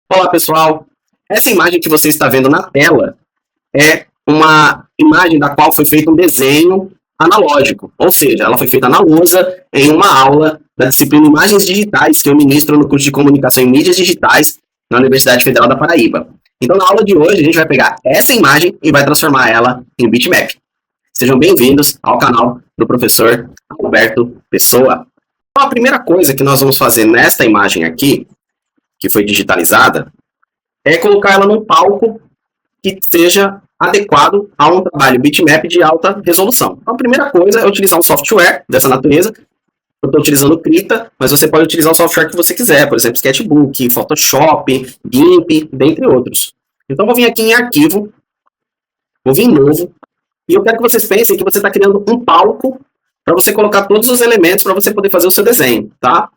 Olá, pessoal. Essa imagem que você está vendo na tela é uma imagem da qual foi feito um desenho analógico, ou seja, ela foi feita na lousa em uma aula da disciplina Imagens Digitais que eu ministro no curso de Comunicação em Mídias Digitais na Universidade Federal da Paraíba. Então, na aula de hoje, a gente vai pegar essa imagem e vai transformar ela em bitmap. Sejam bem-vindos ao canal do professor Alberto Pessoa. Então, a primeira coisa que nós vamos fazer nesta imagem aqui, que foi digitalizada, é colocar ela num palco que seja adequado a um trabalho bitmap de alta resolução. Então, a primeira coisa é utilizar um software dessa natureza. Eu estou utilizando o Krita, mas você pode utilizar o software que você quiser, por exemplo, Sketchbook, Photoshop, GIMP, dentre outros. Então, vou vir aqui em arquivo, vou vir em novo, e eu quero que vocês pensem que você está criando um palco para você colocar todos os elementos para você poder fazer o seu desenho, tá?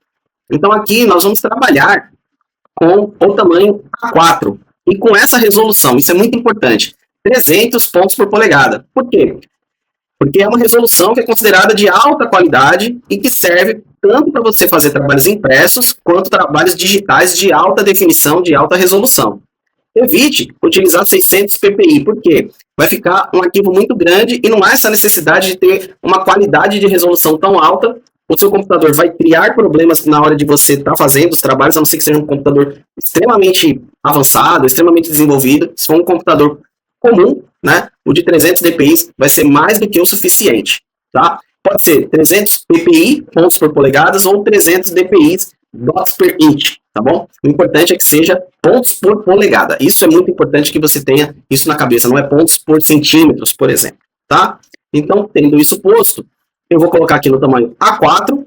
Então, aqui nós vamos trabalhar com o tamanho A4 e com essa resolução. Isso é muito importante. 300 pontos por polegada. Por quê? Porque é uma resolução que é considerada de alta qualidade e que serve tanto para você fazer trabalhos impressos quanto trabalhos digitais de alta definição, de alta resolução. Evite utilizar 600 ppi, por quê? Vai ficar um arquivo muito grande e não há essa necessidade de ter uma qualidade de resolução tão alta. O seu computador vai criar problemas na hora de você estar fazendo os trabalhos, a não ser que seja um computador extremamente avançado, extremamente desenvolvido. Se for um computador comum, né, o de 300 dpi vai ser mais do que o suficiente, tá? Pode ser 300 ppi, pontos por polegadas, ou 300 dpi, dots per inch, tá bom? O importante é que seja pontos por polegada. Isso é muito importante que você tenha isso na cabeça, não é pontos por centímetros, por exemplo, tá? Então, tendo isso posto, eu vou colocar aqui no tamanho A4,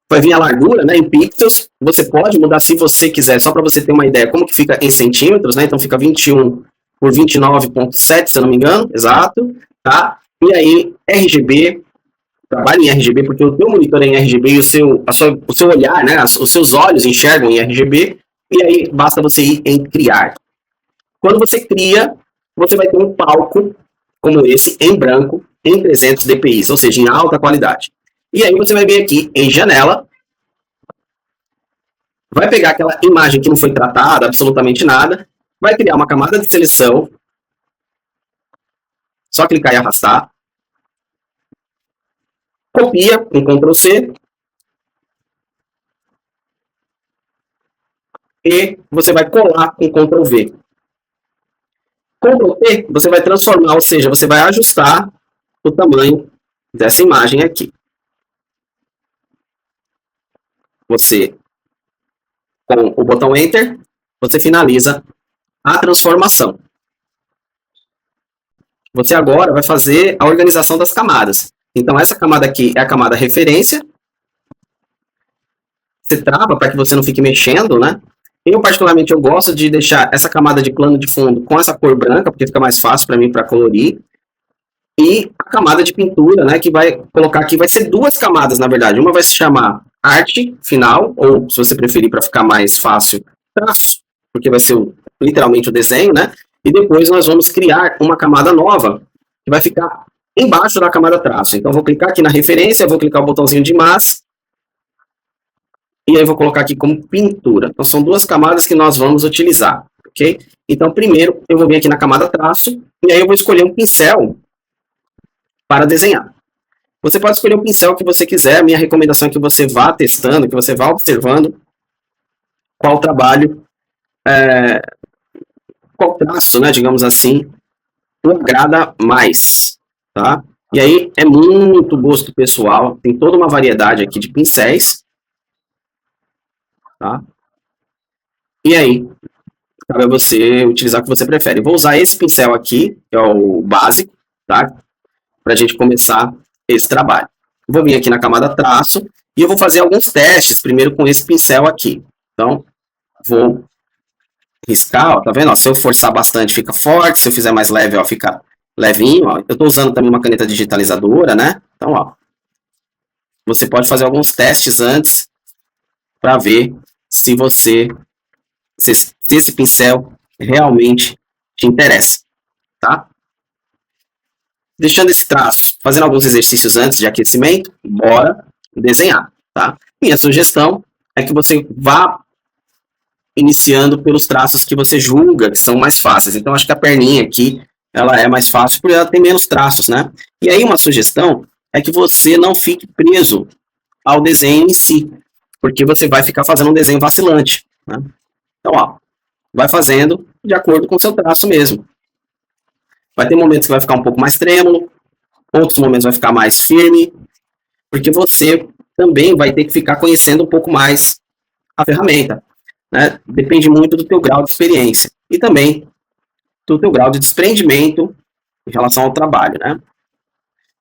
vai vir a largura, né, em pixels. Você pode mudar se você quiser, só para você ter uma ideia como que fica em centímetros, né? Então fica 21 por 29.7, se eu não me engano, exato, tá? E aí, RGB, trabalhe em RGB, porque o teu monitor é em RGB e o seu olhar, né, os seus olhos enxergam em RGB, e aí basta você ir em criar. Quando você cria, você vai ter um palco como esse, em branco, em 300 dpi, ou seja, em alta qualidade. E aí você vai vir aqui em janela, vai pegar aquela imagem que não foi tratada, absolutamente nada, vai criar uma camada de seleção, só clicar e arrastar, copia com Ctrl+C, e você vai colar com Ctrl+V. Ctrl+T, você vai transformar, ou seja, você vai ajustar o tamanho dessa imagem aqui. Você, com o botão Enter, você finaliza a transformação. Você agora vai fazer a organização das camadas. Então, essa camada aqui é a camada referência. Você trava para que você não fique mexendo, né? Eu, particularmente, eu gosto de deixar essa camada de plano de fundo com essa cor branca, porque fica mais fácil para mim para colorir. E a camada de pintura, né, que vai colocar aqui, vai ser duas camadas, na verdade. Uma vai se chamar arte final, ou, se você preferir, para ficar mais fácil, traço, porque vai ser literalmente o desenho, né? E depois nós vamos criar uma camada nova, que vai ficar embaixo da camada traço. Então, eu vou clicar aqui na referência, vou clicar o botãozinho de mais, e aí eu vou colocar aqui como pintura. Então, são duas camadas que nós vamos utilizar, ok? Então, primeiro, eu vou vir aqui na camada traço, e aí eu vou escolher um pincel para desenhar. Você pode escolher o pincel que você quiser, a minha recomendação é que você vá testando, que você vá observando qual trabalho, qual traço, né, digamos assim, o agrada mais, tá? E aí é muito gosto pessoal, tem toda uma variedade aqui de pincéis, tá? E aí, cabe a você utilizar o que você prefere. Vou usar esse pincel aqui, que é o básico, tá? Para a gente começar esse trabalho. Vou vir aqui na camada traço e eu vou fazer alguns testes primeiro com esse pincel aqui. Então, vou riscar, ó, tá vendo? Ó, se eu forçar bastante, fica forte. Se eu fizer mais leve, ó, fica levinho. Ó. Eu estou usando também uma caneta digitalizadora, né? Então, ó, você pode fazer alguns testes antes para ver se esse pincel realmente te interessa, tá? Deixando esse traço, fazendo alguns exercícios antes de aquecimento, bora desenhar, tá? Minha sugestão é que você vá iniciando pelos traços que você julga que são mais fáceis. Então, acho que a perninha aqui, ela é mais fácil porque ela tem menos traços, né? E aí, uma sugestão é que você não fique preso ao desenho em si, porque você vai ficar fazendo um desenho vacilante, né? Então, ó, vai fazendo de acordo com o seu traço mesmo. Vai ter momentos que vai ficar um pouco mais trêmulo, outros momentos vai ficar mais firme, porque você também vai ter que ficar conhecendo um pouco mais a ferramenta, né? Depende muito do teu grau de experiência e também do teu grau de desprendimento em relação ao trabalho, né?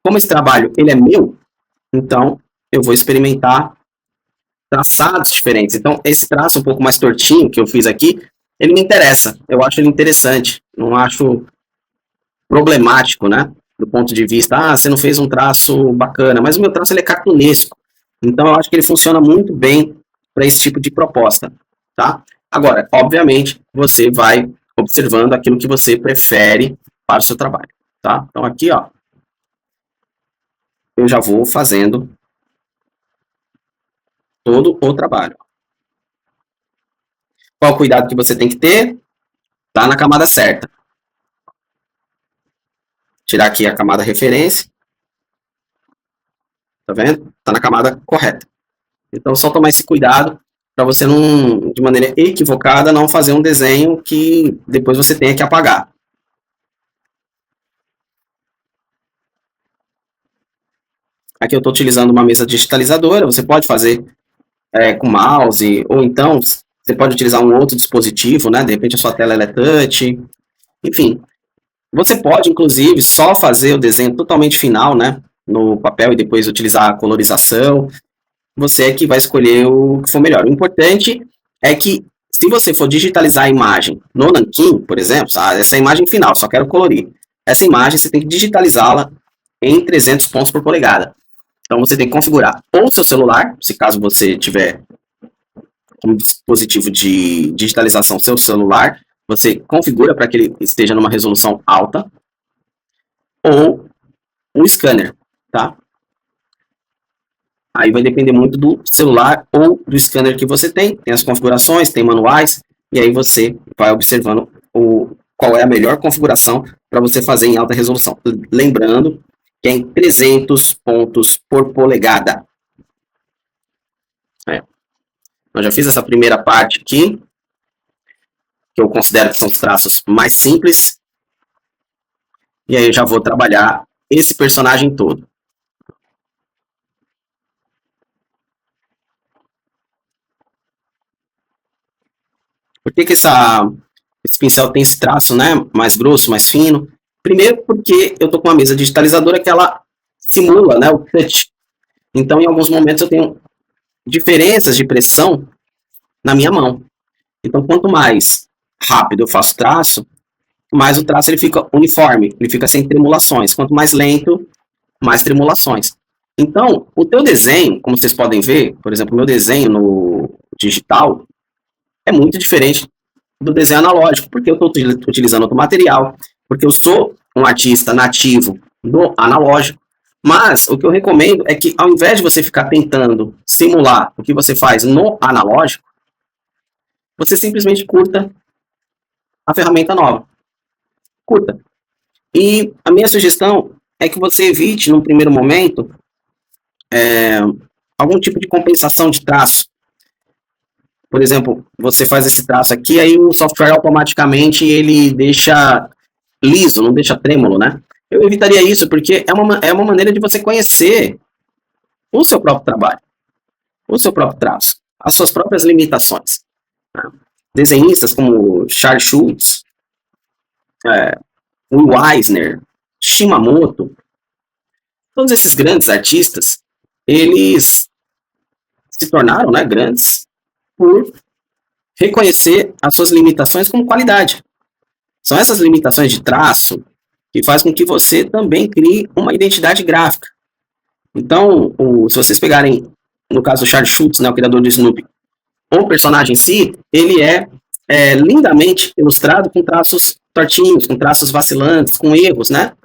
Como esse trabalho ele é meu, então eu vou experimentar traçados diferentes. Então, esse traço um pouco mais tortinho que eu fiz aqui, ele me interessa. Eu acho ele interessante. Não acho problemático, né? Do ponto de vista, você não fez um traço bacana, mas o meu traço ele é cartunesco. Então, eu acho que ele funciona muito bem para esse tipo de proposta, tá? Agora, obviamente, você vai observando aquilo que você prefere para o seu trabalho, tá? Então, aqui, ó, eu já vou fazendo todo o trabalho. Qual o cuidado que você tem que ter? Tá na camada certa. Tirar aqui a camada referência. Tá vendo? Tá na camada correta. Então, só tomar esse cuidado para você não, de maneira equivocada, não fazer um desenho que depois você tenha que apagar. Aqui eu estou utilizando uma mesa digitalizadora, você pode fazer com mouse, ou então você pode utilizar um outro dispositivo, né? De repente a sua tela é touch, enfim. Você pode, inclusive, só fazer o desenho totalmente final, né? No papel e depois utilizar a colorização. Você é que vai escolher o que for melhor. O importante é que, se você for digitalizar a imagem no Nankin, por exemplo, essa imagem final, só quero colorir. Essa imagem você tem que digitalizá-la em 300 pontos por polegada. Então, você tem que configurar ou o seu celular, se caso você tiver um dispositivo de digitalização seu celular, você configura para que ele esteja numa resolução alta, ou um scanner, tá? Aí vai depender muito do celular ou do scanner que você tem as configurações, tem manuais, e aí você vai observando qual é a melhor configuração para você fazer em alta resolução. Lembrando que é em 300 pontos por polegada. Eu já fiz essa primeira parte aqui, que eu considero que são os traços mais simples, e aí eu já vou trabalhar esse personagem todo. Por que esse pincel tem esse traço, né, mais grosso, mais fino? Primeiro porque eu estou com uma mesa digitalizadora que ela simula, né, o touch. Então, em alguns momentos eu tenho diferenças de pressão na minha mão. Então, quanto mais rápido eu faço traço, mais o traço ele fica uniforme, ele fica sem tremulações. Quanto mais lento, mais tremulações. Então, o teu desenho, como vocês podem ver, por exemplo, o meu desenho no digital é muito diferente do desenho analógico, porque eu estou utilizando outro material, porque eu sou um artista nativo do analógico. Mas o que eu recomendo é que, ao invés de você ficar tentando simular o que você faz no analógico, você simplesmente curta a ferramenta nova. Curta. E a minha sugestão é que você evite, num primeiro momento, algum tipo de compensação de traço. Por exemplo, você faz esse traço aqui, aí o software automaticamente ele deixa liso, não deixa trêmulo, né? Eu evitaria isso porque é uma maneira de você conhecer o seu próprio trabalho, o seu próprio traço, as suas próprias limitações. Né? Desenhistas como Charles Schultz, Will Eisner, Shimamoto, todos esses grandes artistas, eles se tornaram, né, grandes por reconhecer as suas limitações como qualidade. São essas limitações de traço que faz com que você também crie uma identidade gráfica. Então, se vocês pegarem, no caso do Charles Schultz, né, o criador do Snoopy, o personagem em si, ele é lindamente ilustrado com traços tortinhos, com traços vacilantes, com erros, né?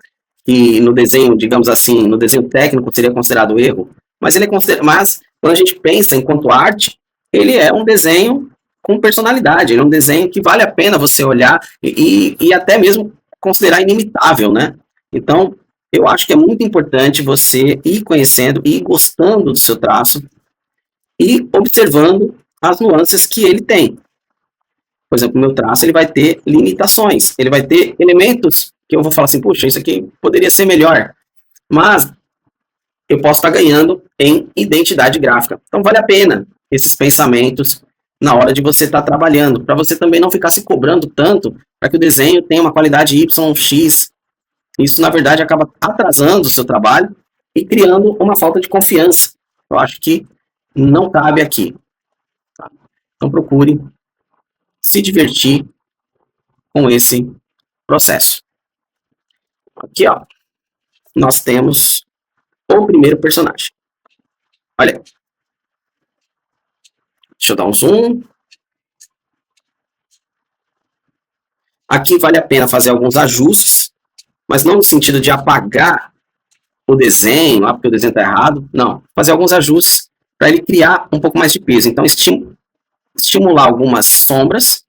E no desenho, digamos assim, no desenho técnico seria considerado erro, mas ele é considerado, mas quando a gente pensa enquanto arte, ele é um desenho com personalidade, ele é um desenho que vale a pena você olhar e até mesmo considerar inimitável, né? Então, eu acho que é muito importante você ir conhecendo e ir gostando do seu traço e observando as nuances que ele tem. Por exemplo, o meu traço ele vai ter limitações, ele vai ter elementos que eu vou falar assim, puxa, isso aqui poderia ser melhor, mas eu posso estar ganhando em identidade gráfica. Então vale a pena esses pensamentos na hora de você estar trabalhando, para você também não ficar se cobrando tanto para que o desenho tenha uma qualidade Y, X. Isso, na verdade, acaba atrasando o seu trabalho e criando uma falta de confiança. Eu acho que não cabe aqui. Tá? Então procure se divertir com esse processo. Aqui, ó, nós temos o primeiro personagem. Olha aí. Deixa eu dar um zoom. Aqui vale a pena fazer alguns ajustes, mas não no sentido de apagar o desenho, porque o desenho está errado. Não, fazer alguns ajustes para ele criar um pouco mais de peso. Então, estimular algumas sombras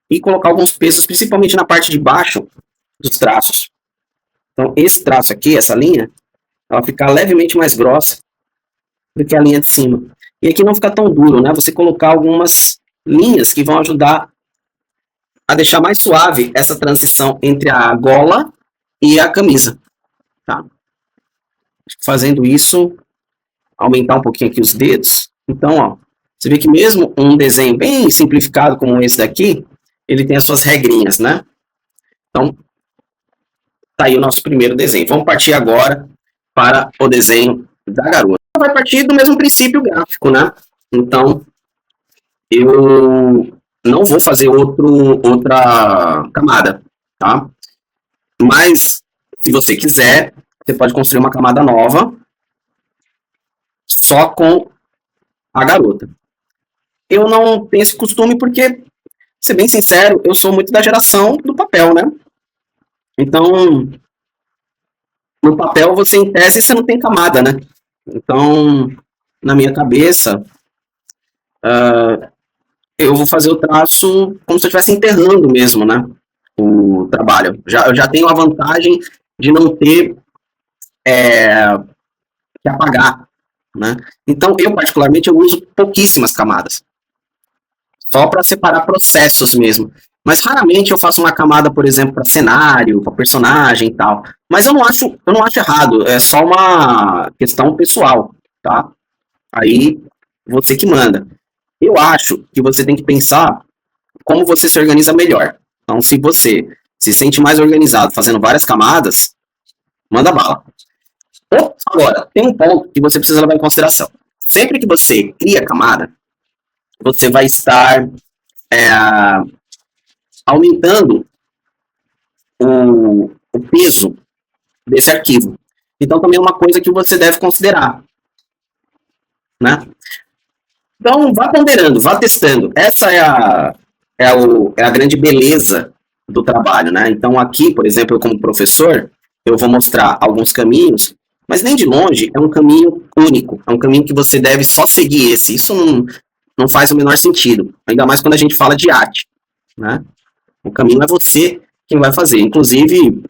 e colocar alguns pesos, principalmente na parte de baixo dos traços. Então, esse traço aqui, essa linha, ela fica levemente mais grossa do que a linha de cima. E aqui não fica tão duro, né? Você colocar algumas linhas que vão ajudar a deixar mais suave essa transição entre a gola e a camisa, tá? Fazendo isso, aumentar um pouquinho aqui os dedos. Então, ó, você vê que mesmo um desenho bem simplificado como esse daqui, ele tem as suas regrinhas, né? Então, tá aí o nosso primeiro desenho. Vamos partir agora para o desenho da garota. Vai partir do mesmo princípio gráfico, né? Então, eu não vou fazer outra camada, tá? Mas, se você quiser, você pode construir uma camada nova só com a garota. Eu não tenho esse costume porque, ser bem sincero, eu sou muito da geração do papel, né? Então, no papel, você, em tese, você não tem camada, né? Então, na minha cabeça, eu vou fazer o traço como se eu estivesse enterrando mesmo, né? O trabalho. Eu já tenho a vantagem de não ter que apagar, né? Então, eu particularmente, eu uso pouquíssimas camadas. Só para separar processos mesmo. Mas raramente eu faço uma camada, por exemplo, para cenário, para personagem e tal. Mas eu não acho errado, é só uma questão pessoal, tá? Aí você que manda. Eu acho que você tem que pensar como você se organiza melhor. Então, se você se sente mais organizado fazendo várias camadas, manda bala. Agora, tem um ponto que você precisa levar em consideração. Sempre que você cria camada, você vai estar aumentando o peso desse arquivo. Então, também é uma coisa que você deve considerar, né? Então, vá ponderando, vá testando. Essa é a grande beleza do trabalho, né? Então, aqui, por exemplo, eu como professor, eu vou mostrar alguns caminhos, mas nem de longe é um caminho único, é um caminho que você deve só seguir esse. Isso não faz o menor sentido, ainda mais quando a gente fala de arte, né? O caminho é você quem vai fazer. Inclusive,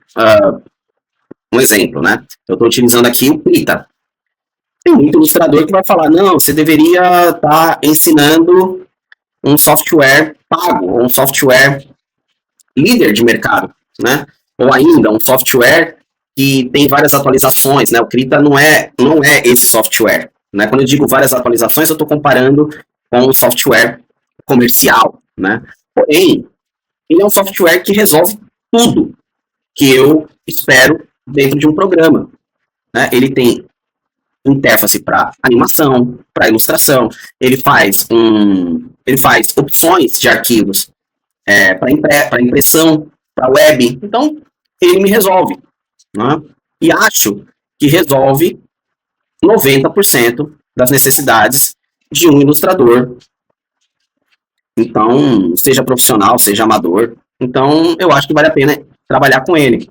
um exemplo, né? Eu estou utilizando aqui o Krita. Tem muito ilustrador que vai falar, não, você deveria estar ensinando um software pago, um software líder de mercado, né? Ou ainda, um software que tem várias atualizações, né? O Krita não é esse software, né? Quando eu digo várias atualizações, eu estou comparando com um software comercial, né? Porém, ele é um software que resolve tudo que eu espero dentro de um programa, né? Ele tem interface para animação, para ilustração, ele faz opções de arquivos para impressão, para web. Então, ele me resolve, né? E acho que resolve 90% das necessidades de um ilustrador. Então, seja profissional, seja amador. Então, eu acho que vale a pena trabalhar com ele.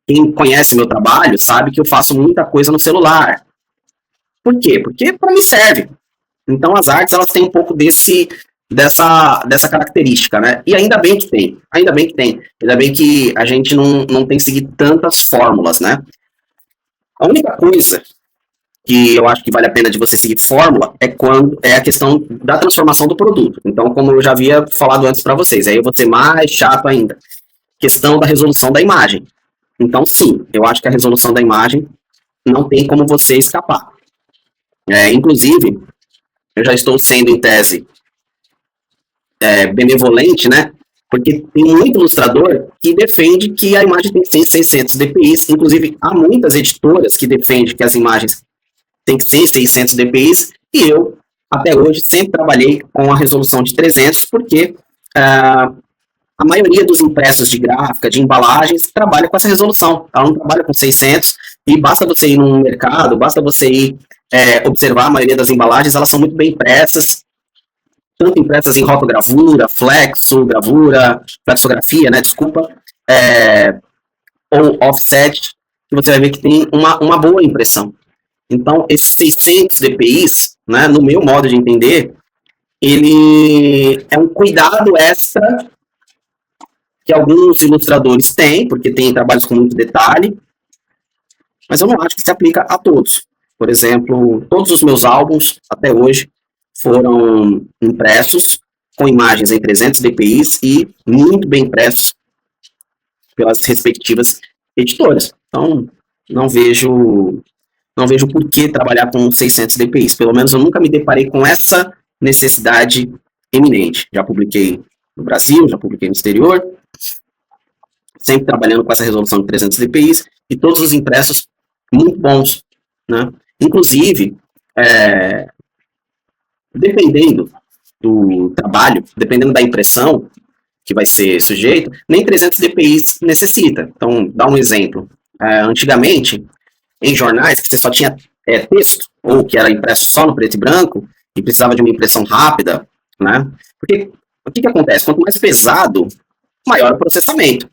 Quem conhece meu trabalho sabe que eu faço muita coisa no celular. Por quê? Porque para mim serve. Então as artes elas têm um pouco dessa característica, né? E ainda bem que tem, ainda bem que a gente não tem seguido tantas fórmulas, né? A única coisa que eu acho que vale a pena de você seguir fórmula é a questão da transformação do produto. Então, como eu já havia falado antes para vocês, aí eu vou ser mais chato ainda. Questão da resolução da imagem. Então, sim, eu acho que a resolução da imagem não tem como você escapar. Inclusive, eu já estou sendo, em tese, benevolente, né? Porque tem muito ilustrador que defende que a imagem tem que ser em 600 dpi. Inclusive, há muitas editoras que defendem que as imagens têm que ser em 600 dpi. E eu, até hoje, sempre trabalhei com a resolução de 300, porque a maioria dos impressos de gráfica, de embalagens, trabalha com essa resolução. Ela não trabalha com 600, e basta você ir no mercado, basta você ir observar a maioria das embalagens, elas são muito bem impressas, tanto impressas em rotogravura, flexografia, né, desculpa, ou offset, que você vai ver que tem uma boa impressão. Então, esses 600 dpi, né, no meu modo de entender, ele é um cuidado extra que alguns ilustradores têm, porque tem trabalhos com muito detalhe, mas eu não acho que se aplica a todos. Por exemplo, todos os meus álbuns, até hoje, foram impressos com imagens em 300 dpi e muito bem impressos pelas respectivas editoras. Então, não vejo por que trabalhar com 600 dpi. Pelo menos eu nunca me deparei com essa necessidade eminente. Já publiquei no Brasil, já publiquei no exterior, sempre trabalhando com essa resolução de 300 dpi, e todos os impressos muito bons, né? Inclusive, dependendo do trabalho, dependendo da impressão que vai ser sujeito, nem 300 dpi necessita. Então, dá um exemplo. Antigamente, em jornais que você só tinha texto, ou que era impresso só no preto e branco, e precisava de uma impressão rápida, né? Porque o que acontece? Quanto mais pesado, maior o processamento,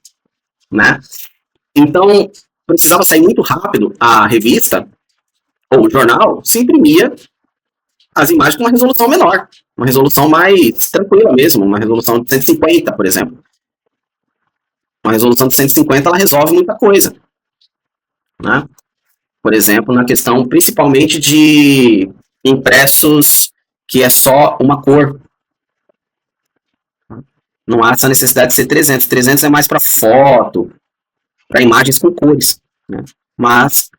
né? Então, precisava sair muito rápido a revista, ou o jornal, se imprimia as imagens com uma resolução menor, uma resolução mais tranquila mesmo, uma resolução de 150, por exemplo. Uma resolução de 150, ela resolve muita coisa, né? Por exemplo, na questão principalmente de impressos que é só uma cor. Não há essa necessidade de ser 300. 300 é mais para foto, para imagens com cores, né? Mas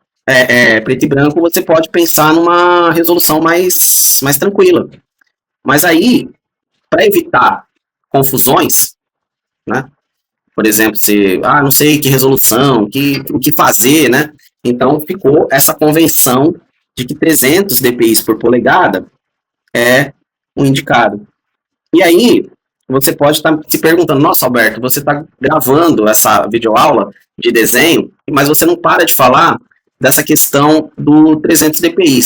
preto e branco você pode pensar numa resolução mais tranquila. Mas aí, para evitar confusões, né? Por exemplo, se não sei que resolução, o que fazer, né? Então ficou essa convenção de que 300 dpi por polegada é o indicado. E aí, você pode estar se perguntando, nossa, Alberto, você está gravando essa videoaula de desenho, mas você não para de falar dessa questão do 300 dpi.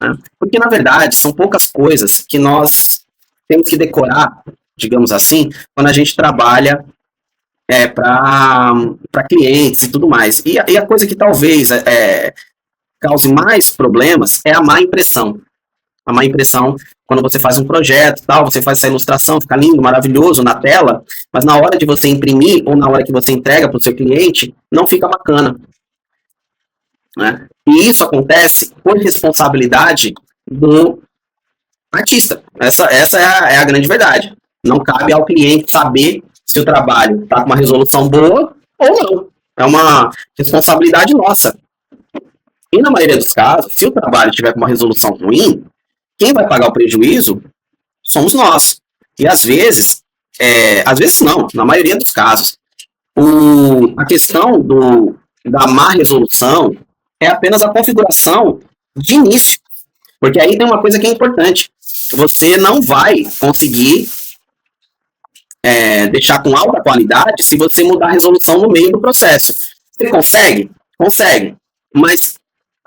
Né? Porque, na verdade, são poucas coisas que nós temos que decorar, digamos assim, quando a gente trabalha para clientes e tudo mais. E a coisa que talvez cause mais problemas é a má impressão. A má impressão, quando você faz um projeto, tal, você faz essa ilustração, fica lindo, maravilhoso na tela, mas na hora de você imprimir ou na hora que você entrega para o seu cliente, não fica bacana. Né? E isso acontece por responsabilidade do artista. Essa é a grande verdade. Não cabe ao cliente saber se o trabalho está com uma resolução boa ou não. É uma responsabilidade nossa. E na maioria dos casos, se o trabalho tiver com uma resolução ruim, quem vai pagar o prejuízo somos nós. E às vezes não, na maioria dos casos, a questão da má resolução é apenas a configuração de início. Porque aí tem uma coisa que é importante. Você não vai conseguir deixar com alta qualidade se você mudar a resolução no meio do processo. Você consegue? Consegue. Mas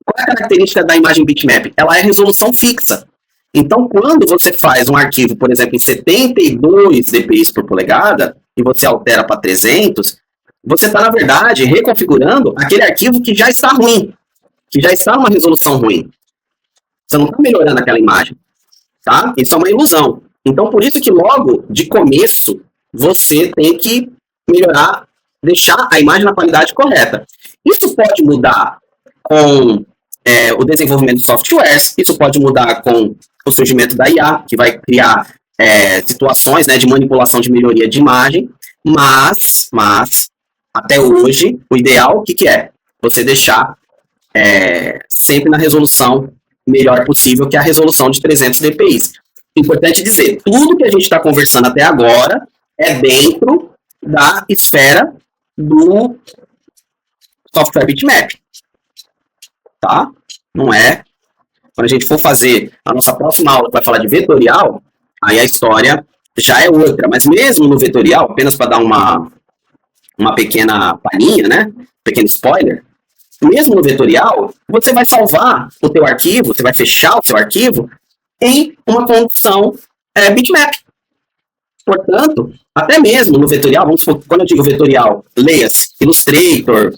qual é a característica da imagem bitmap? Ela é resolução fixa. Então, quando você faz um arquivo, por exemplo, em 72 dpi por polegada, e você altera para 300, você está, na verdade, reconfigurando aquele arquivo que já está ruim, que já está numa resolução ruim. Você não está melhorando aquela imagem. tá? Isso é uma ilusão. Então, por isso que logo de começo você tem que melhorar, deixar a imagem na qualidade correta. Isso pode mudar com o desenvolvimento de softwares, isso pode mudar com o surgimento da IA, que vai criar situações, né, de manipulação de melhoria de imagem, mas até hoje, o ideal, o que é? Você deixar sempre na resolução melhor possível, que é a resolução de 300 dpi. Importante dizer, tudo que a gente está conversando até agora é dentro da esfera do software bitmap, tá? Não é. Quando a gente for fazer a nossa próxima aula, que vai falar de vetorial, aí a história já é outra. Mas mesmo no vetorial, apenas para dar uma pequena palhinha, né? Pequeno spoiler. Mesmo no vetorial, você vai salvar o teu arquivo, você vai fechar o seu arquivo em uma condição bitmap. Portanto, até mesmo no vetorial, quando eu digo vetorial, leia-se Illustrator,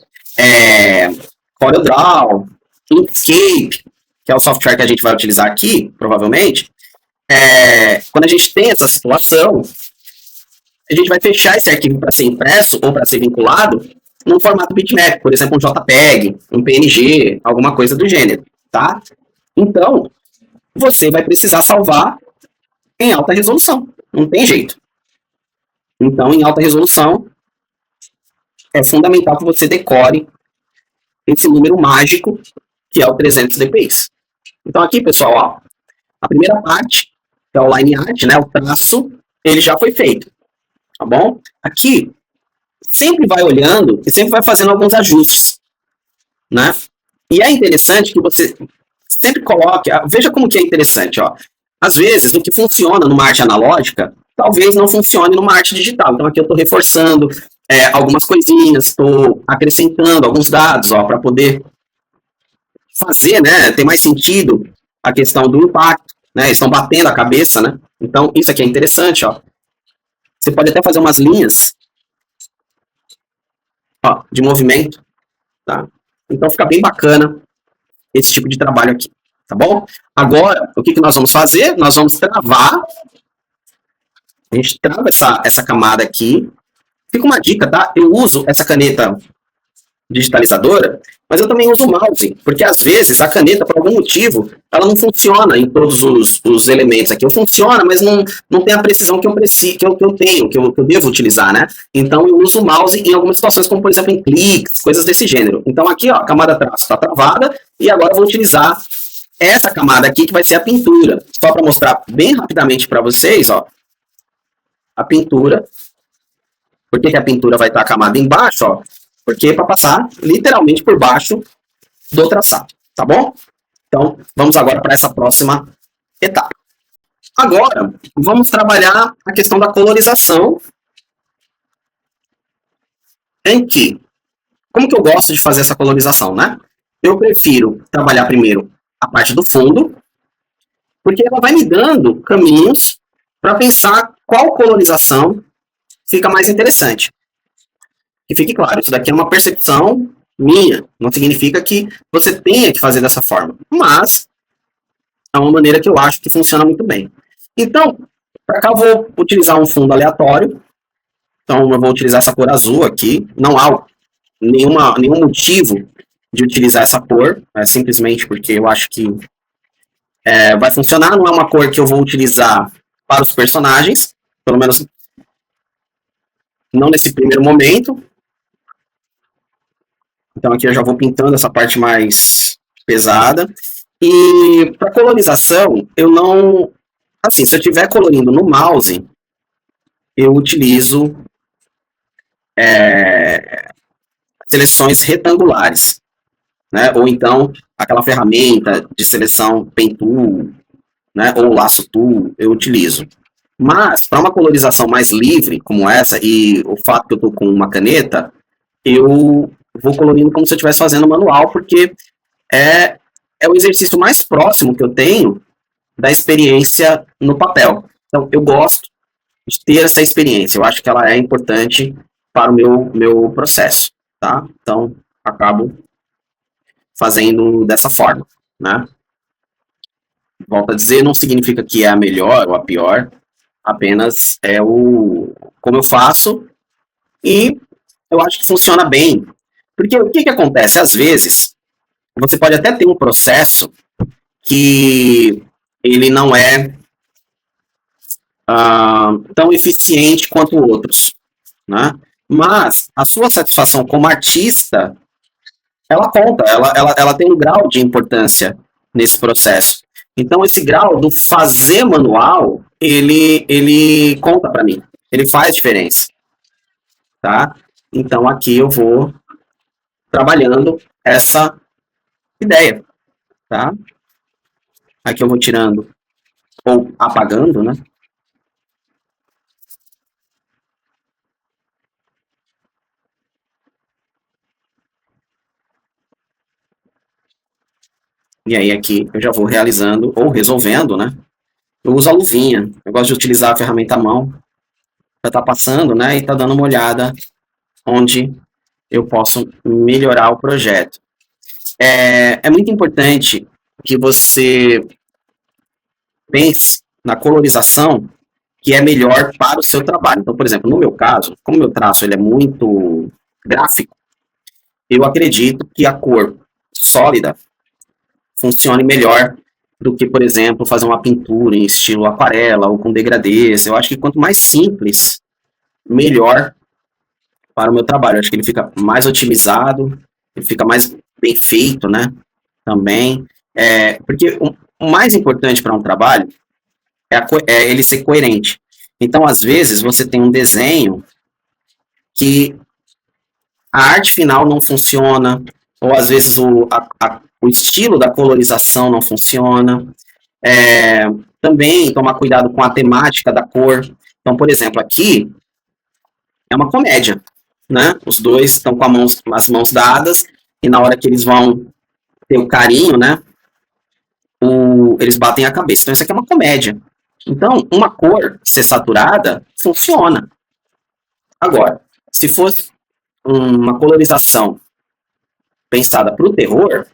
CorelDRAW, Inkscape, que é o software que a gente vai utilizar aqui, provavelmente, quando a gente tem essa situação, a gente vai fechar esse arquivo para ser impresso ou para ser vinculado num formato bitmap, por exemplo, um JPEG, um PNG, alguma coisa do gênero, tá? Então, você vai precisar salvar em alta resolução, não tem jeito. Então, em alta resolução, é fundamental que você decore esse número mágico, que é o 300 dpi. Então, aqui, pessoal, ó, a primeira parte, que é o line art, né, o traço, ele já foi feito, tá bom? Aqui, sempre vai olhando e sempre vai fazendo alguns ajustes, né? E é interessante que você sempre coloque, veja como que é interessante, ó. Às vezes, o que funciona numa arte analógica, talvez não funcione numa arte digital. Então, aqui eu estou reforçando algumas coisinhas, estou acrescentando alguns dados, ó, para poder fazer, né, ter mais sentido a questão do impacto, né? Estão batendo a cabeça, né? Então, isso aqui é interessante, ó. Você pode até fazer umas linhas, ó, de movimento, tá? Então, fica bem bacana esse tipo de trabalho aqui, tá bom? Agora, o que nós vamos fazer? Nós vamos travar, a gente trava essa camada aqui. Fica uma dica, tá? Eu uso essa caneta digitalizadora, mas eu também uso o mouse, porque às vezes a caneta, por algum motivo, ela não funciona em todos os elementos aqui. Ou funciona, mas não tem a precisão que eu preciso, que eu tenho, que eu devo utilizar, né? Então eu uso o mouse em algumas situações, como por exemplo em cliques, coisas desse gênero. Então aqui, ó, a camada traço está travada, e agora eu vou utilizar essa camada aqui, que vai ser a pintura. Só para mostrar bem rapidamente para vocês, ó, a pintura. Por que a pintura vai estar a camada embaixo, ó? Porque é para passar literalmente por baixo do traçado, tá bom? Então, vamos agora para essa próxima etapa. Agora, vamos trabalhar a questão da colorização, em que, como que eu gosto de fazer essa colorização, né? Eu prefiro trabalhar primeiro a parte do fundo, porque ela vai me dando caminhos para pensar qual colorização fica mais interessante. Que fique claro, isso daqui é uma percepção minha, não significa que você tenha que fazer dessa forma, mas é uma maneira que eu acho que funciona muito bem. Então, para cá eu vou utilizar um fundo aleatório, então eu vou utilizar essa cor azul aqui, não há nenhum motivo de utilizar essa cor, simplesmente porque eu acho que vai funcionar, não é uma cor que eu vou utilizar para os personagens, pelo menos não nesse primeiro momento. Então aqui eu já vou pintando essa parte mais pesada. E para colorização, eu não... Assim, se eu estiver colorindo no mouse, eu utilizo seleções retangulares, né? Ou então aquela ferramenta de seleção Pen Tool, né? Ou Laço Tool, eu utilizo. Mas, para uma colorização mais livre, como essa, e o fato que eu estou com uma caneta, eu vou colorindo como se eu estivesse fazendo manual, porque é o exercício mais próximo que eu tenho da experiência no papel. Então, eu gosto de ter essa experiência. Eu acho que ela é importante para o meu processo, tá? Então, acabo fazendo dessa forma, né? Volto a dizer, não significa que é a melhor ou a pior, apenas é o como eu faço e eu acho que funciona bem. Porque o que acontece? Às vezes, você pode até ter um processo que ele não é tão eficiente quanto outros, né? Mas a sua satisfação como artista, ela conta, ela tem um grau de importância nesse processo. Então, esse grau do fazer manual, ele conta para mim, ele faz diferença, tá? Então, aqui eu vou trabalhando essa ideia, tá? Aqui eu vou tirando ou apagando, né? E aí aqui eu já vou realizando ou resolvendo, né? Eu uso a luvinha. Eu gosto de utilizar a ferramenta à mão para estar passando, né? E tá dando uma olhada onde eu posso melhorar o projeto. É muito importante que você pense na colorização que é melhor para o seu trabalho. Então, por exemplo, no meu caso, como meu traço ele é muito gráfico, eu acredito que a cor sólida funcione melhor do que, por exemplo, fazer uma pintura em estilo aquarela ou com degradês. Eu acho que quanto mais simples, melhor para o meu trabalho. Eu acho que ele fica mais otimizado, ele fica mais bem feito, né? Também. Porque o mais importante para um trabalho é ele ser coerente. Então, às vezes, você tem um desenho que a arte final não funciona, ou às vezes o estilo da colorização não funciona. É, também tomar cuidado com a temática da cor. Então, por exemplo, aqui é uma comédia, né? Os dois estão com as mãos dadas e na hora que eles vão ter o carinho, né? Eles batem a cabeça. Então, isso aqui é uma comédia. Então, uma cor ser saturada funciona. Agora, se fosse uma colorização pensada para o terror,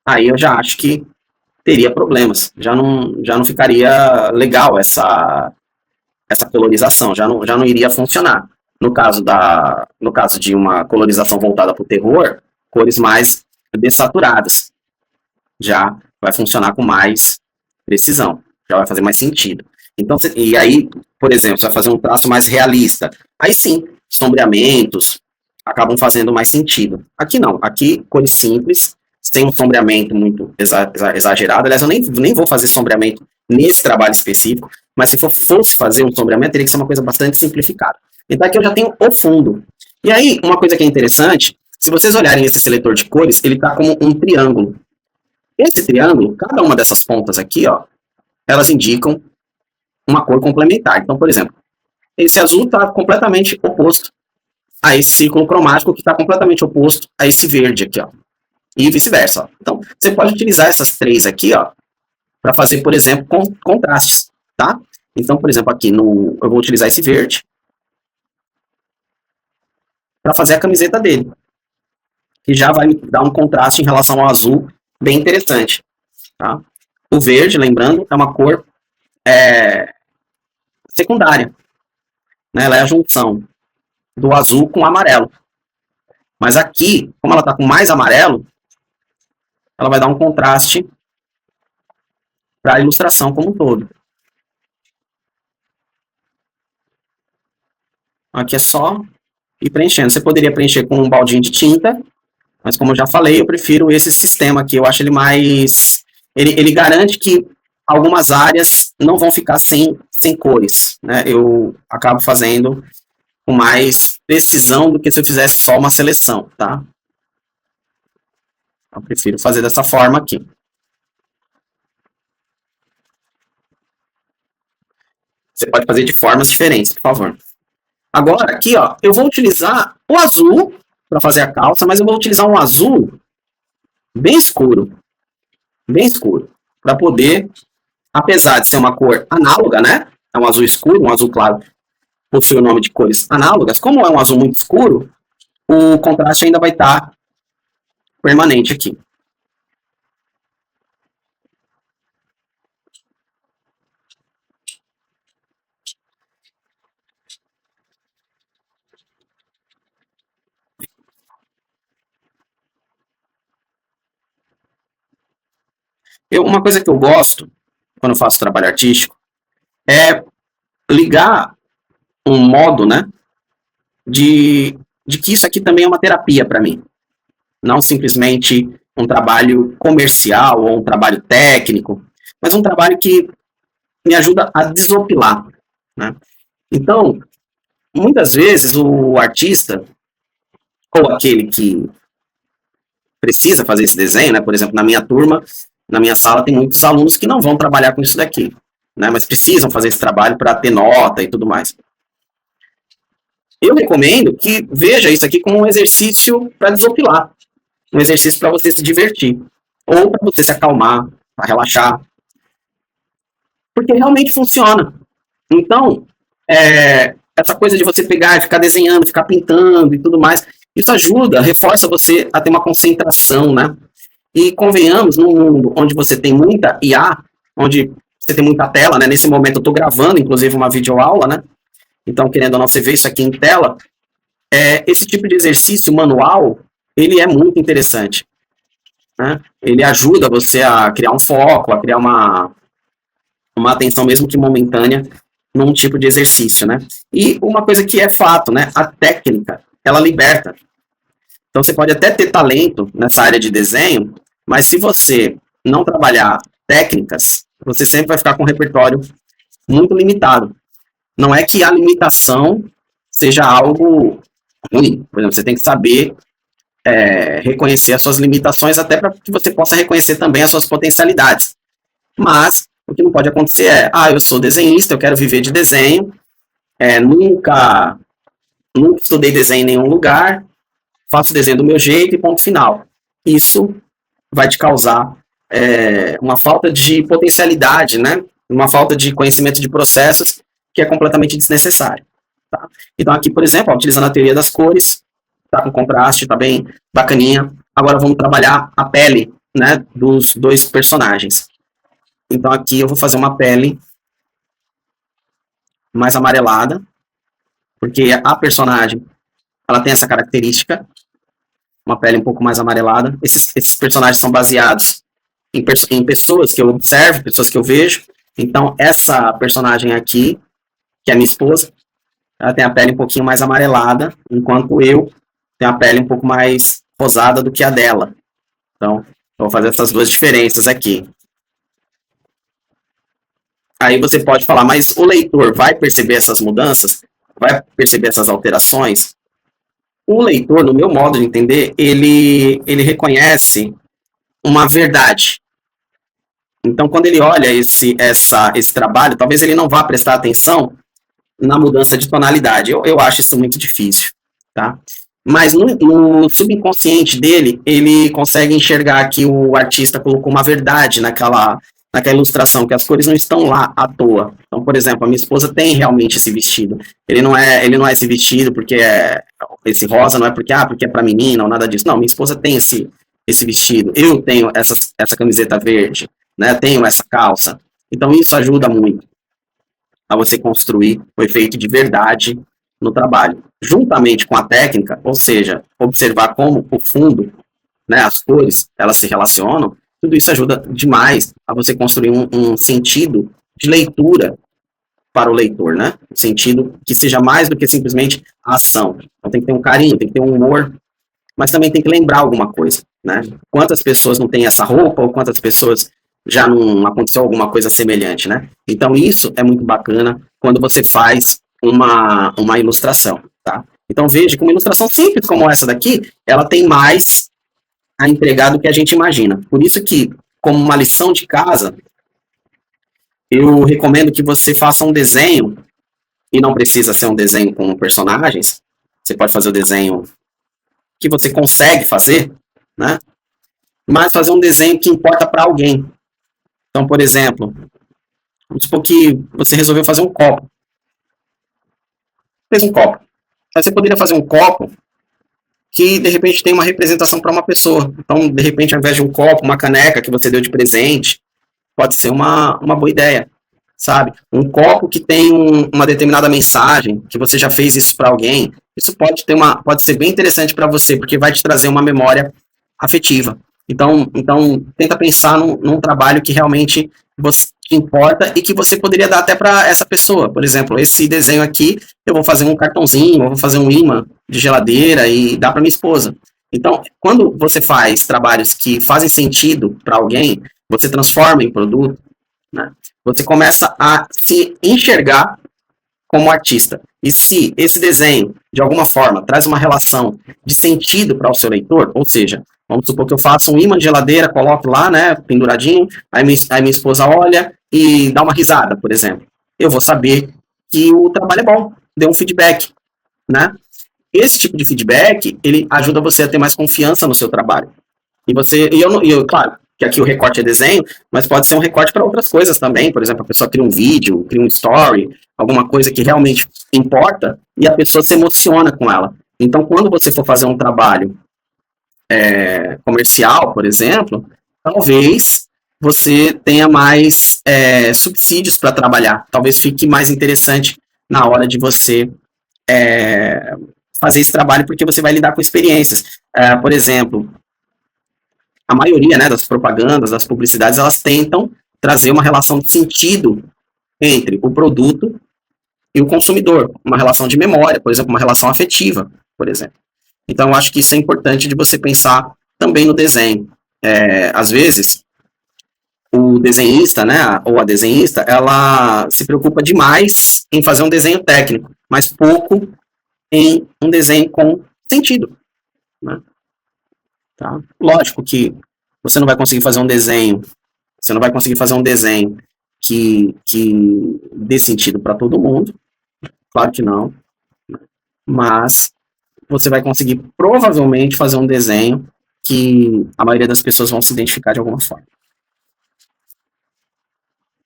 aí eu já acho que teria problemas. Já não ficaria legal essa colorização, já não iria funcionar. No caso de uma colorização voltada para o terror, cores mais dessaturadas. Já vai funcionar com mais precisão, já vai fazer mais sentido. Então, e aí, por exemplo, você vai fazer um traço mais realista. Aí sim, sombreamentos acabam fazendo mais sentido. Aqui não, aqui cores simples, sem um sombreamento muito exagerado. Aliás, eu nem vou fazer sombreamento nesse trabalho específico, mas se fosse fazer um sombreamento, teria que ser uma coisa bastante simplificada. Então aqui eu já tenho o fundo. E aí, uma coisa que é interessante, se vocês olharem esse seletor de cores, ele está como um triângulo. Esse triângulo, cada uma dessas pontas aqui, ó, elas indicam uma cor complementar. Então, por exemplo, esse azul está completamente oposto a esse círculo cromático que está completamente oposto a esse verde aqui, ó. E vice-versa. Então, você pode utilizar essas três aqui, ó, para fazer, por exemplo, contrastes, tá? Então, por exemplo, aqui eu vou utilizar esse verde para fazer a camiseta dele, que já vai me dar um contraste em relação ao azul bem interessante, tá? O verde, lembrando, é uma cor secundária, né? Ela é a junção do azul com o amarelo. Mas aqui, como ela está com mais amarelo, ela vai dar um contraste para a ilustração como um todo. Aqui é só ir preenchendo. Você poderia preencher com um baldinho de tinta, mas como eu já falei, eu prefiro esse sistema aqui. Eu acho ele mais... Ele garante que algumas áreas não vão ficar sem cores, né? Eu acabo fazendo com mais precisão do que se eu fizesse só uma seleção, tá? Eu prefiro fazer dessa forma aqui. Você pode fazer de formas diferentes, por favor. Agora, aqui, ó, eu vou utilizar o azul para fazer a calça, mas eu vou utilizar um azul bem escuro, para poder, apesar de ser uma cor análoga, né? É um azul escuro, um azul claro, possui o nome de cores análogas. Como é um azul muito escuro, o contraste ainda vai estar permanente aqui. Uma coisa que eu gosto, quando eu faço trabalho artístico, é ligar um modo, né, de que isso aqui também é uma terapia para mim. Não simplesmente um trabalho comercial ou um trabalho técnico, mas um trabalho que me ajuda a desopilar, né? Então, muitas vezes o artista, ou aquele que precisa fazer esse desenho, né? Por exemplo, na minha turma, na minha sala, tem muitos alunos que não vão trabalhar com isso daqui, né? Mas precisam fazer esse trabalho para ter nota e tudo mais. Eu recomendo que veja isso aqui como um exercício para desopilar, um exercício para você se divertir, ou para você se acalmar, para relaxar, porque realmente funciona. Então, essa coisa de você pegar e ficar desenhando, ficar pintando e tudo mais, isso ajuda, reforça você a ter uma concentração, né? E convenhamos, num mundo onde você tem muita IA, onde você tem muita tela, né? Nesse momento eu estou gravando, inclusive, uma videoaula, né? Então, querendo ou não, você vê isso aqui em tela. Esse tipo de exercício manual, ele é muito interessante, né? Ele ajuda você a criar um foco, a criar uma atenção, mesmo que momentânea, num tipo de exercício, né? E uma coisa que é fato, né? A técnica, ela liberta. Então, você pode até ter talento nessa área de desenho, mas se você não trabalhar técnicas, você sempre vai ficar com um repertório muito limitado. Não é que a limitação seja algo ruim. Por exemplo, você tem que saber reconhecer as suas limitações, até para que você possa reconhecer também as suas potencialidades. Mas o que não pode acontecer eu sou desenhista, eu quero viver de desenho, nunca estudei desenho em nenhum lugar, faço desenho do meu jeito e ponto final. Isso vai te causar uma falta de potencialidade, né? Uma falta de conhecimento de processos que é completamente desnecessário. Tá? Então aqui, por exemplo, utilizando a teoria das cores, tá com contraste, tá bem bacaninha. Agora vamos trabalhar a pele, né, dos dois personagens. Então aqui eu vou fazer uma pele mais amarelada, porque a personagem ela tem essa característica, uma pele um pouco mais amarelada. Esses personagens são baseados em pessoas que eu observo, pessoas que eu vejo. Então essa personagem aqui, que é a minha esposa, ela tem a pele um pouquinho mais amarelada, enquanto eu tenho a pele um pouco mais rosada do que a dela. Então, eu vou fazer essas duas diferenças aqui. Aí você pode falar, mas o leitor vai perceber essas mudanças? Vai perceber essas alterações? O leitor, no meu modo de entender, ele reconhece uma verdade. Então, quando ele olha esse trabalho, talvez ele não vá prestar atenção na mudança de tonalidade. Eu acho isso muito difícil, tá? Mas no subconsciente dele, ele consegue enxergar que o artista colocou uma verdade naquela ilustração, que as cores não estão lá à toa. Então, por exemplo, a minha esposa tem realmente esse vestido. Ele não é esse vestido porque esse rosa, não é porque é para menina ou nada disso. Não, minha esposa tem esse vestido. Eu tenho essa camiseta verde, né? Tenho essa calça. Então, isso ajuda muito a você construir o efeito de verdade no trabalho. Juntamente com a técnica, ou seja, observar como o fundo, né, as cores, elas se relacionam, tudo isso ajuda demais a você construir um sentido de leitura para o leitor, né? Um sentido que seja mais do que simplesmente a ação. Então tem que ter um carinho, tem que ter um humor, mas também tem que lembrar alguma coisa, né? Quantas pessoas não têm essa roupa, ou quantas pessoas já não aconteceu alguma coisa semelhante, né? Então isso é muito bacana quando você faz uma ilustração, tá? Então veja que uma ilustração simples como essa daqui, ela tem mais a entregar do que a gente imagina. Por isso que, como uma lição de casa, eu recomendo que você faça um desenho, e não precisa ser um desenho com personagens, você pode fazer o desenho que você consegue fazer, né? Mas fazer um desenho que importa para alguém. Então, por exemplo, vamos supor que você resolveu fazer um copo. Fez um copo. Aí você poderia fazer um copo que, de repente, tem uma representação para uma pessoa. Então, de repente, ao invés de um copo, uma caneca que você deu de presente, pode ser uma boa ideia, sabe? Um copo que tem uma determinada mensagem, que você já fez isso para alguém, isso pode ser bem interessante para você, porque vai te trazer uma memória afetiva. Então tenta pensar num trabalho que realmente você te importa e que você poderia dar até para essa pessoa. Por exemplo, esse desenho aqui, eu vou fazer um cartãozinho, eu vou fazer um imã de geladeira e dar para minha esposa. Então, quando você faz trabalhos que fazem sentido para alguém, você transforma em produto, né? Você começa a se enxergar como artista. E se esse desenho, de alguma forma, traz uma relação de sentido para o seu leitor, ou seja, vamos supor que eu faça um imã de geladeira, coloco lá, né, penduradinho, aí minha esposa olha e dá uma risada, por exemplo. Eu vou saber que o trabalho é bom, deu um feedback, né? Esse tipo de feedback, ele ajuda você a ter mais confiança no seu trabalho. Claro, que aqui o recorte é desenho, mas pode ser um recorte para outras coisas também. Por exemplo, a pessoa cria um vídeo, cria um story, alguma coisa que realmente importa, e a pessoa se emociona com ela. Então, quando você for fazer um trabalho comercial, por exemplo, talvez você tenha mais subsídios para trabalhar. Talvez fique mais interessante na hora de você fazer esse trabalho, porque você vai lidar com experiências. Por exemplo, a maioria, né, das propagandas, das publicidades, elas tentam trazer uma relação de sentido entre o produto e o consumidor, uma relação de memória, por exemplo, uma relação afetiva, por exemplo. Então, eu acho que isso é importante de você pensar também no desenho. Às vezes, o desenhista, né, ou a desenhista, ela se preocupa demais em fazer um desenho técnico, mas pouco em um desenho com sentido, né? Tá? Lógico que você não vai conseguir fazer um desenho, que dê sentido para todo mundo, claro que não, mas você vai conseguir provavelmente fazer um desenho que a maioria das pessoas vão se identificar de alguma forma.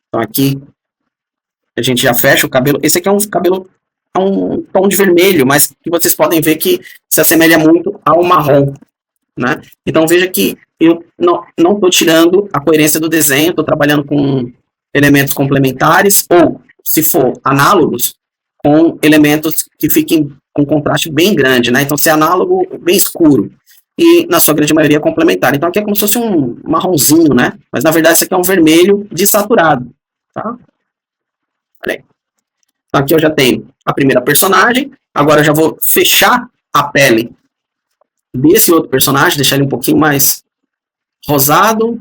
Então aqui a gente já fecha o cabelo. Esse aqui é um cabelo a um tom de vermelho, mas que vocês podem ver que se assemelha muito ao marrom, né? Então veja que eu não estou tirando a coerência do desenho, estou trabalhando com elementos complementares, ou, se for análogos, com elementos que fiquem com contraste bem grande, né? Então, se é análogo, bem escuro. E, na sua grande maioria, complementar. Então, aqui é como se fosse um marronzinho, né? Mas, na verdade, isso aqui é um vermelho desaturado, tá? Olha aí. Então, aqui eu já tenho a primeira personagem. Agora, eu já vou fechar a pele desse outro personagem, deixar ele um pouquinho mais rosado.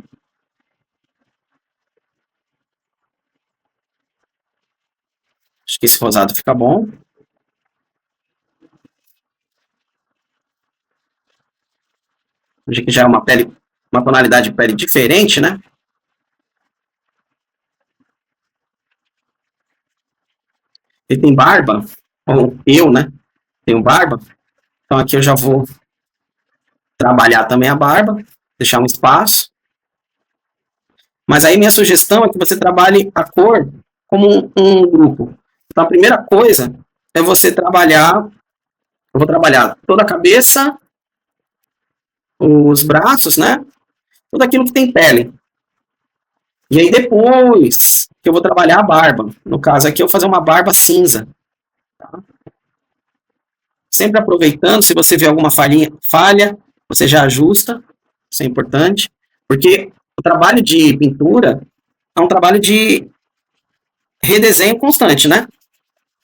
Acho que esse rosado fica bom. Veja que já é uma tonalidade de pele diferente, né? Ele tem barba, ou eu, né? Tenho barba. Então aqui eu já vou trabalhar também a barba, deixar um espaço. Mas aí minha sugestão é que você trabalhe a cor como um grupo. Então a primeira coisa é você trabalhar, eu vou trabalhar toda a cabeça, os braços, né? Tudo aquilo que tem pele. E aí depois que eu vou trabalhar a barba. No caso aqui eu vou fazer uma barba cinza. Tá? Sempre aproveitando, se você vê alguma falha, você já ajusta. Isso é importante. Porque o trabalho de pintura é um trabalho de redesenho constante, né?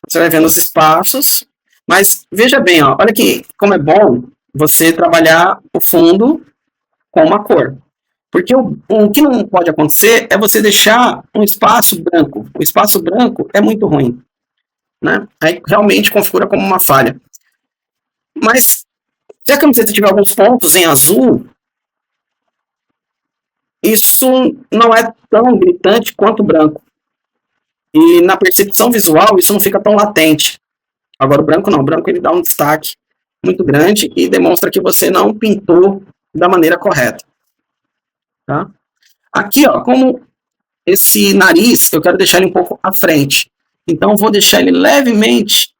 Você vai vendo os espaços. Mas veja bem, ó, olha que como é bom você trabalhar o fundo com uma cor. Porque o que não pode acontecer é você deixar um espaço branco. O espaço branco é muito ruim, né? Aí realmente configura como uma falha. Mas se a camiseta tiver alguns pontos em azul, isso não é tão gritante quanto o branco. E na percepção visual, isso não fica tão latente. Agora o branco não. O branco ele dá um destaque muito grande e demonstra que você não pintou da maneira correta. Tá? Aqui, ó, como esse nariz, eu quero deixar ele um pouco à frente. Então, vou deixar ele levemente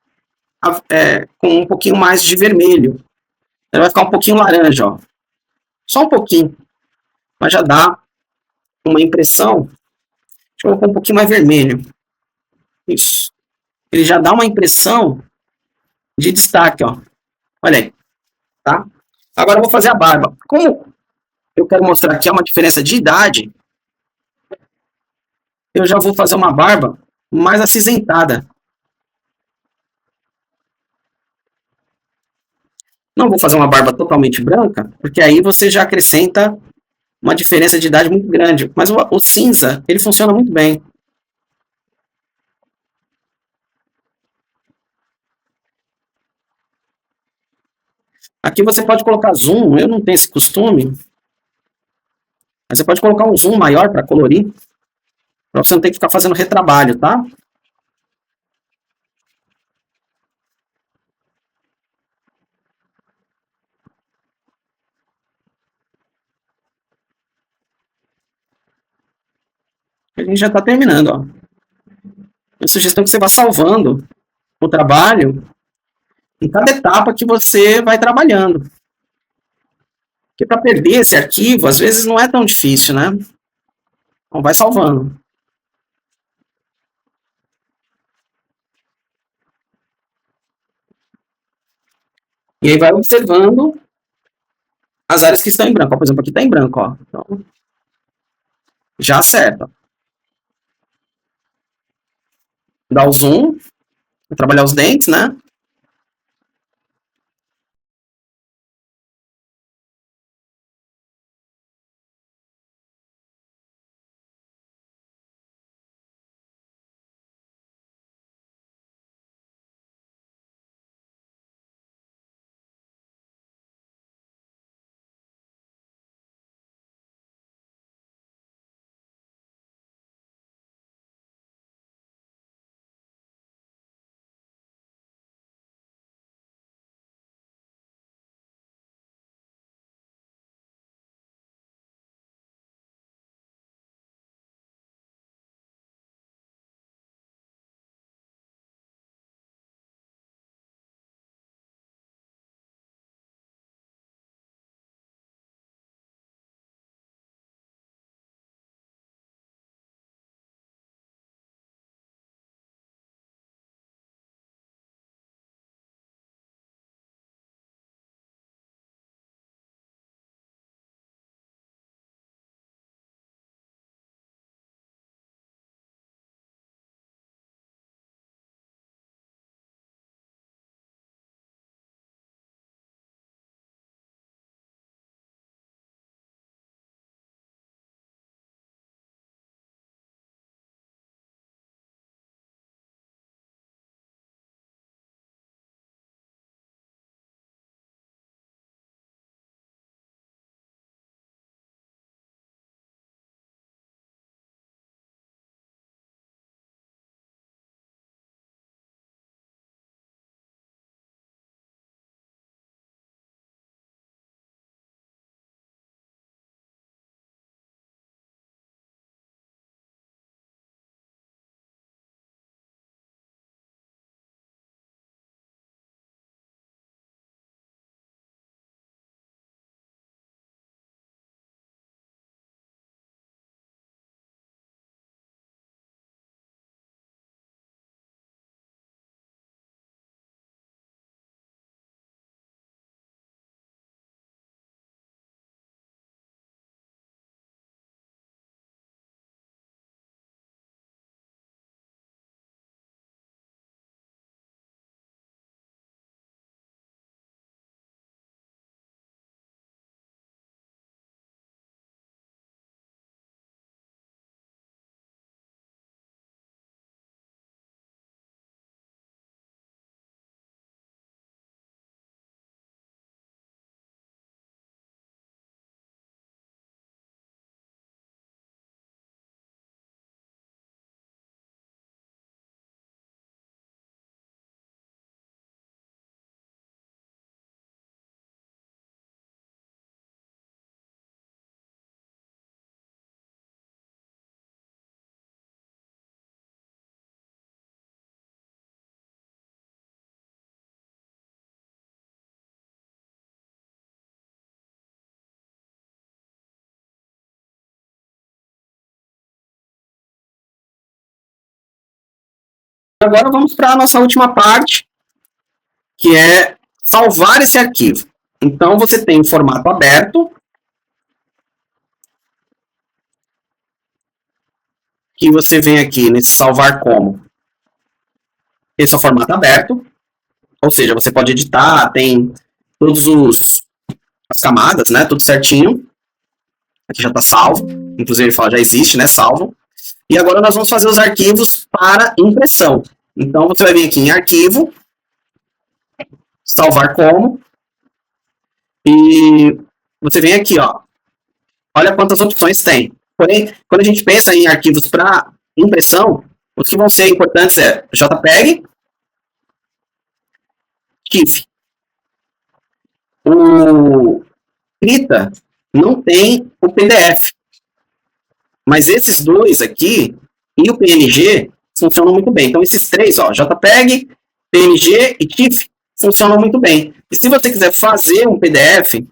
com um pouquinho mais de vermelho. Ele vai ficar um pouquinho laranja, ó. Só um pouquinho. Mas já dá uma impressão. Deixa eu colocar um pouquinho mais vermelho. Isso. Ele já dá uma impressão de destaque, ó. Olha aí. Tá? Agora eu vou fazer a barba. Como eu quero mostrar aqui uma diferença de idade, eu já vou fazer uma barba mais acinzentada. Não vou fazer uma barba totalmente branca, porque aí você já acrescenta uma diferença de idade muito grande. Mas o cinza, ele funciona muito bem. Aqui você pode colocar zoom, eu não tenho esse costume, mas você pode colocar um zoom maior para colorir, para você não ter que ficar fazendo retrabalho, tá? A gente já está terminando, ó. A sugestão é que você vá salvando o trabalho em cada etapa que você vai trabalhando. Porque para perder esse arquivo, às vezes não é tão difícil, né? Então vai salvando. E aí vai observando as áreas que estão em branco. Ó, por exemplo, aqui está em branco, ó. Então, já acerta. Dá o zoom, trabalhar os dentes, né? Agora vamos para a nossa última parte, que é salvar esse arquivo. Então você tem o formato aberto, que você vem aqui nesse salvar como. Esse é o formato aberto, ou seja, você pode editar, tem todos as camadas, né, tudo certinho. Aqui já está salvo, inclusive ele fala já existe, né, salvo. E agora nós vamos fazer os arquivos para impressão. Então você vai vir aqui em arquivo, salvar como, e você vem aqui, ó. Olha quantas opções tem. Porém, quando a gente pensa em arquivos para impressão, os que vão ser importantes é JPEG, TIFF. O Krita não tem o PDF. Mas esses dois aqui e o PNG funcionam muito bem. Então, esses três, ó, JPEG, PNG e TIFF, funcionam muito bem. E se você quiser fazer um PDF,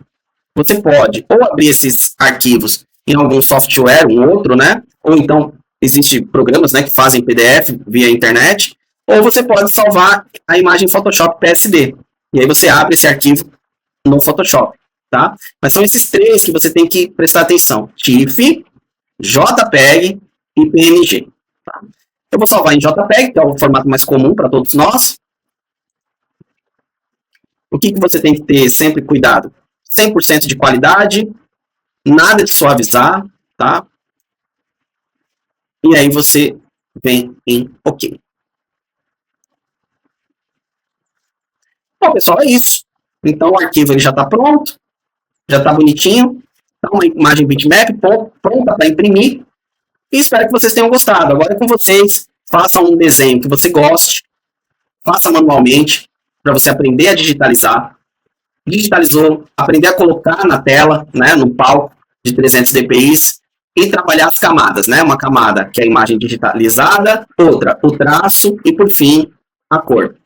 você pode ou abrir esses arquivos em algum software, um outro, né? Ou então, existem programas, né, que fazem PDF via internet. Ou você pode salvar a imagem Photoshop PSD. E aí você abre esse arquivo no Photoshop, tá? Mas são esses três que você tem que prestar atenção. TIFF, JPEG e PNG. Tá? Eu vou salvar em JPEG, que é o formato mais comum para todos nós. O que você tem que ter sempre cuidado? 100% de qualidade, nada de suavizar, tá? E aí você vem em OK. Bom, pessoal, é isso. Então o arquivo ele já está pronto, já está bonitinho. Tá uma imagem bitmap pronta para imprimir. E espero que vocês tenham gostado. Agora é com vocês. Façam um desenho que você goste. Faça manualmente para você aprender a digitalizar. Digitalizou, aprender a colocar na tela, né, no palco de 300 dpi e trabalhar as camadas, né? Uma camada que é a imagem digitalizada, outra o traço e por fim a cor.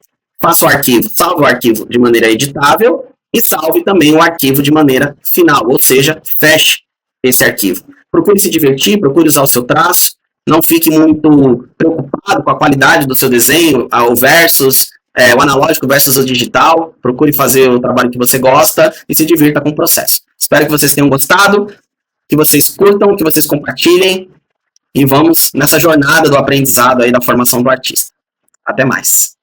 Faça o arquivo, salve o arquivo de maneira editável e salve também o arquivo de maneira final, ou seja, feche esse arquivo. Procure se divertir, procure usar o seu traço, não fique muito preocupado com a qualidade do seu desenho, o versus, o analógico versus o digital. Procure fazer o trabalho que você gosta e se divirta com o processo. Espero que vocês tenham gostado, que vocês curtam, que vocês compartilhem e vamos nessa jornada do aprendizado aí da formação do artista. Até mais!